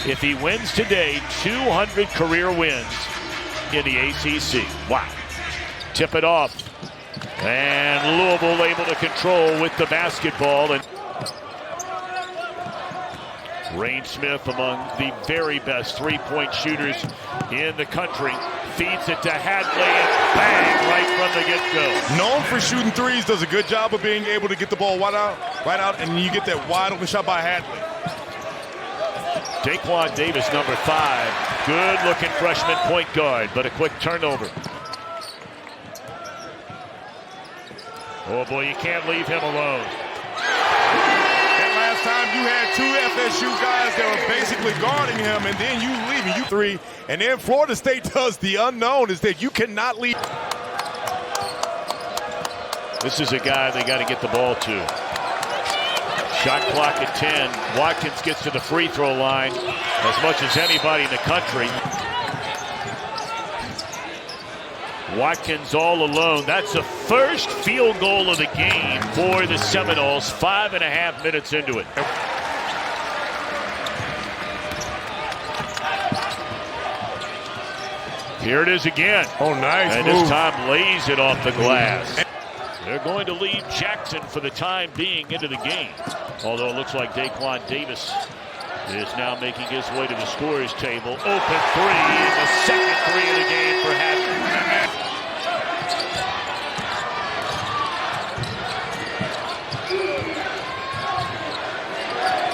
If he wins today, 200 career wins in the ACC. Wow. Tip it off. And Louisville able to control with the basketball. And Rain Smith, among the very best three-point shooters in the country, feeds it to Hadley and bang, right from the get-go. Known for shooting threes, does a good job of being able to get the ball right out, and you get that wide open shot by Hadley. Davis, number 5. Good-looking freshman point guard, but a quick turnover. Oh boy, you can't leave him alone. Last time you had 2 FSU guys that were basically guarding him, and then you leave him, you 3. And then Florida State does the unknown, is that you cannot leave. This is a guy they got to get the ball to. Shot clock at 10. Watkins gets to the free throw line as much as anybody in the country. Watkins all alone. That's the first field goal of the game for the Seminoles. 5.5 minutes into it. Here it is again. Oh, nice and move. This time lays it off the glass. They're going to leave Jackson for the time being into the game. Although it looks like Davis is now making his way to the scorer's table. Open 3, the second 3 of the game for Hadley.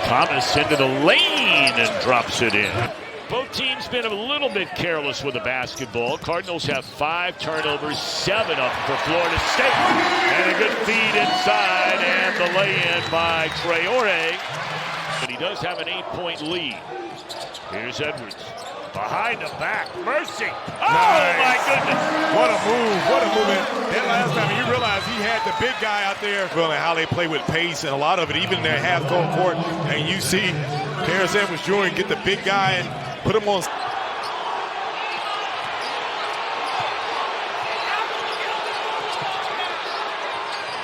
Thomas into the lane and drops it in. Both teams been a little bit careless with the basketball. Cardinals have 5 turnovers, 7 of them for Florida State. And a good feed inside and the lay-in by Traore. But he does have an 8-point lead. Here's Edwards. Behind the back. Mercy. Oh, nice. My goodness. What a move. What a movement. That last time you realized he had the big guy out there. And how they play with pace and a lot of it, even in their half-court court. And you see Terrance Edwards Jr. get the big guy and put him on.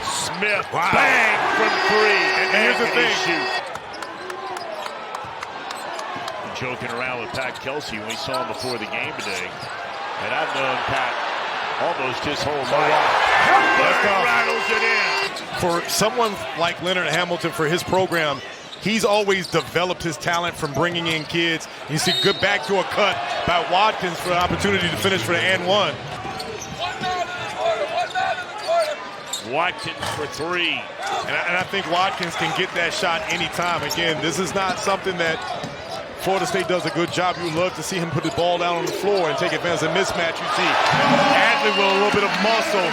Smith. Wow. Bang from 3. And here's the thing. Shoot. Joking around with Pat Kelsey when we saw him before the game today. And I've known Pat almost his whole life. Hepburn rattles it in. For someone like Leonard Hamilton, for his program, he's always developed his talent from bringing in kids. You see good backdoor cut by Watkins for the opportunity to finish for the and 1. Watkins for 3. And I think Watkins can get that shot anytime. Again, this is not something that Florida State does a good job. You love to see him put the ball down on the floor and take advantage of the mismatch. You see Hadley with a little bit of muscle.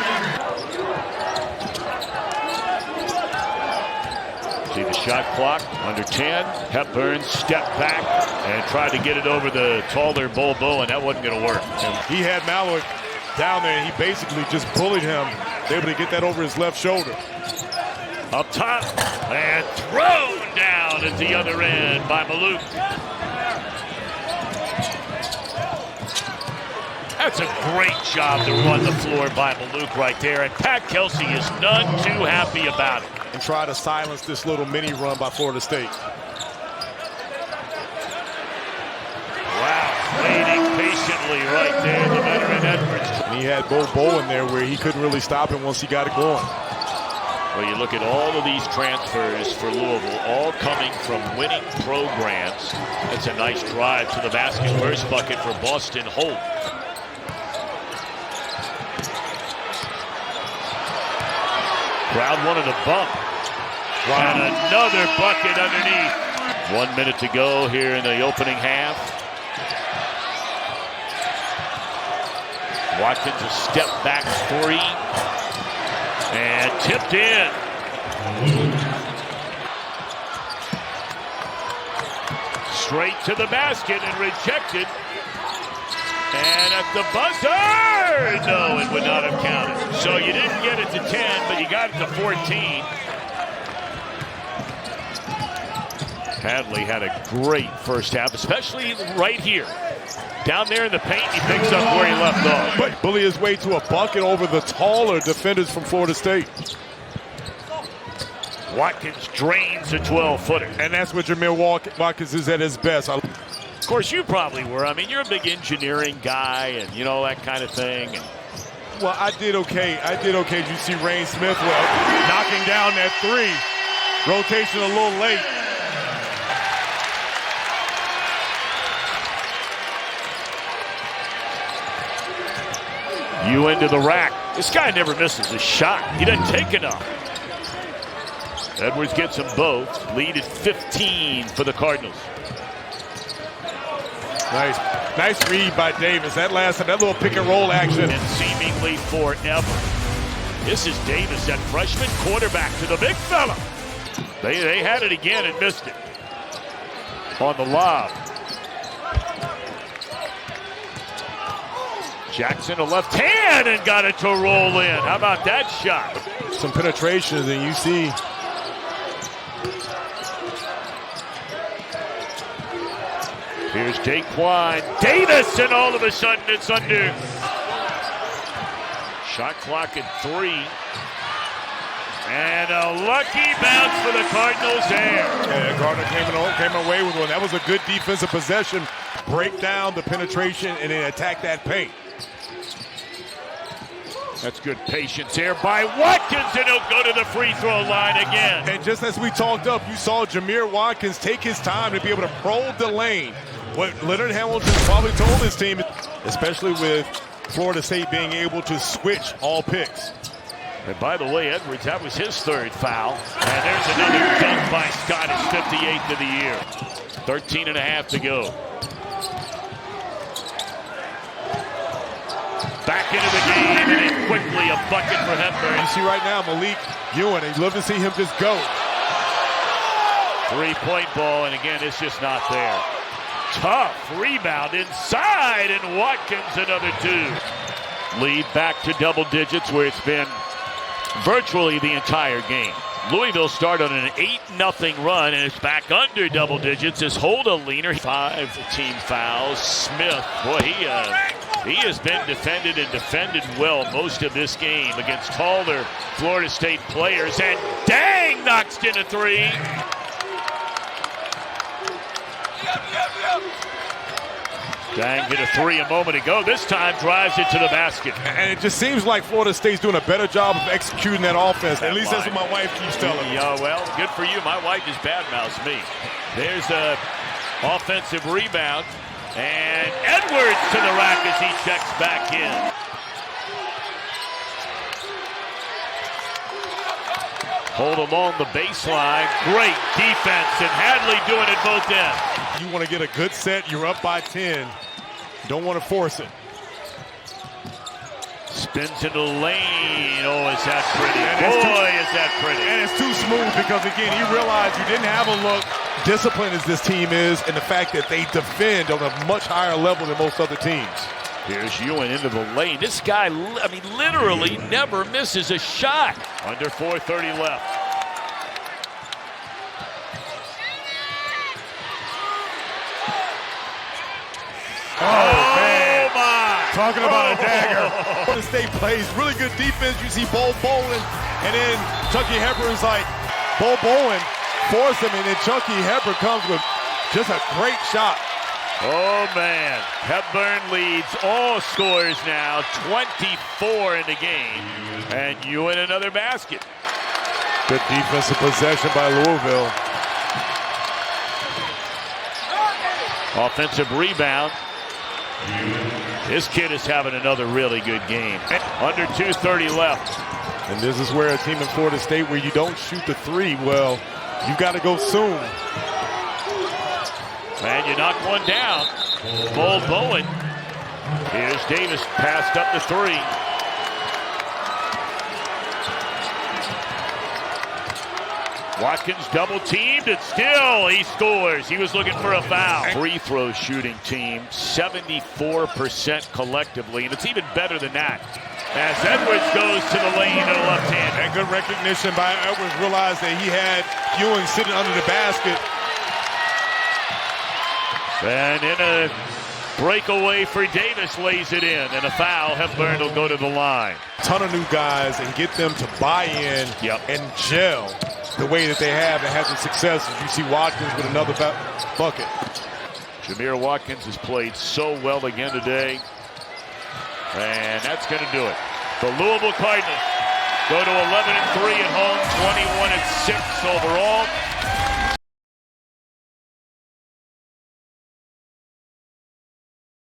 See the shot clock under 10. Hepburn stepped back and tried to get it over the taller Bobo, and that wasn't going to work. And he had Malique down there, and he basically just bullied him. Able to get that over his left shoulder. Up top and thrown down at the other end by Malique. That's a great job to run the floor by Malique right there, and Pat Kelsey is none too happy about it. And try to silence this little mini run by Florida State. Wow, waiting patiently right there, the veteran Edwards. And he had Bobo in there where he couldn't really stop him once he got it going. Well, you look at all of these transfers for Louisville, all coming from winning programs. That's a nice drive to the basket. First bucket for Boston Holt. Crowd wanted a bump. Wow. And another bucket underneath. 1 minute to go here in the opening half. Watkins a step back 3. And tipped in. Straight to the basket and rejected. And at the buzzer! No, it would not have counted. So you didn't get it to 10, but you got it to 14. Hadley had a great first half, especially right here. Down there in the paint, he picks up where he left off. But bully his way to a bucket over the taller defenders from Florida State. Watkins drains a 12-footer. And that's where Jamir Watkins is at his best. Of course, you probably were. I mean, you're a big engineering guy and, you know, that kind of thing. And well, I did okay. Did you see Rain Smith knocking down that three? Rotation a little late. You into the rack. This guy never misses a shot. He doesn't take enough. Edwards gets them both. Lead at 15 for the Cardinals. Nice read by Davis. That little pick and roll action. And seemingly forever. This is Davis, that freshman quarterback, to the big fella. They had it again and missed it. On the lob. Jackson to left hand and got it to roll in. How about that shot? Some penetrations, and you see here's Daquan Davis, and all of a sudden it's under. Shot clock at 3. And a lucky bounce for the Cardinals there. Yeah, Gardner came away with one. That was a good defensive possession. Break down the penetration and then attack that paint. That's good patience here by Watkins, and he'll go to the free throw line again. And just as we talked up, you saw Jamir Watkins take his time to be able to probe the lane. What Leonard Hamilton probably told his team, especially with Florida State being able to switch all picks. And by the way, Edwards, that was his 3rd foul. And there's another dunk by Scott, his 58th of the year. 13 and a half to go. Back into the game, and then quickly a bucket for Hepburn. You see right now, Malique Ewin, you'd love to see him just go. 3-point ball, and again, it's just not there. Tough rebound inside, and Watkins another 2. Lead back to double digits where it's been virtually the entire game. Louisville started on an 8-0 run, and it's back under double digits as Holda leaner. 5 team fouls. Smith, boy, he has been defended and defended well most of this game against taller Florida State players. And dang, knocks in a 3. Dang hit a 3 a moment ago. This time drives it to the basket. And it just seems like Florida State's doing a better job of executing that offense. At least that's what my wife keeps telling me. Yeah, well, good for you. My wife just badmouths me. There's a offensive rebound. And Edwards to the rack as he checks back in. Hold along the baseline. Great defense, and Hadley doing it both ends. You want to get a good set. You're up by 10. Don't want to force it. Spins into the lane. Oh, is that pretty. Boy, is that pretty. And it's too smooth because, again, you realize you didn't have a look. Disciplined as this team is, and the fact that they defend on a much higher level than most other teams. Here's Ewin into the lane. This guy, I mean, literally never misses a shot. Under 4:30 left. Oh, man. My. Talking about a dagger. Florida State plays really good defense. You see Bo Bowen, and then Chucky Hepburn's like, Bo Bowen forced him, and then Chucky Hepburn comes with just a great shot. Oh, man. Hepburn leads all scorers now, 24 in the game. And Ewin another basket. Good defensive possession by Louisville. Offensive rebound. This kid is having another really good game. Under 2:30 left. And this is where a team in Florida State where you don't shoot the 3, well, you got to go soon. And you knock one down. Bo Bowen. Here's Davis, passed up the 3. Watkins double teamed, and still he scores. He was looking for a foul. Free throw shooting team, 74% collectively, and it's even better than that. As Edwards goes to the lane to the left hand. And good recognition by Edwards, realized that he had Ewing sitting under the basket. And in a breakaway for Davis, lays it in, and a foul. Hepburn will go to the line. Ton of new guys and get them to buy in and gel the way that they have and have some success. You see Watkins with another bucket. Jamir Watkins has played so well again today. And that's going to do it. The Louisville Cardinals go to 11-3 at home, 21-6 overall.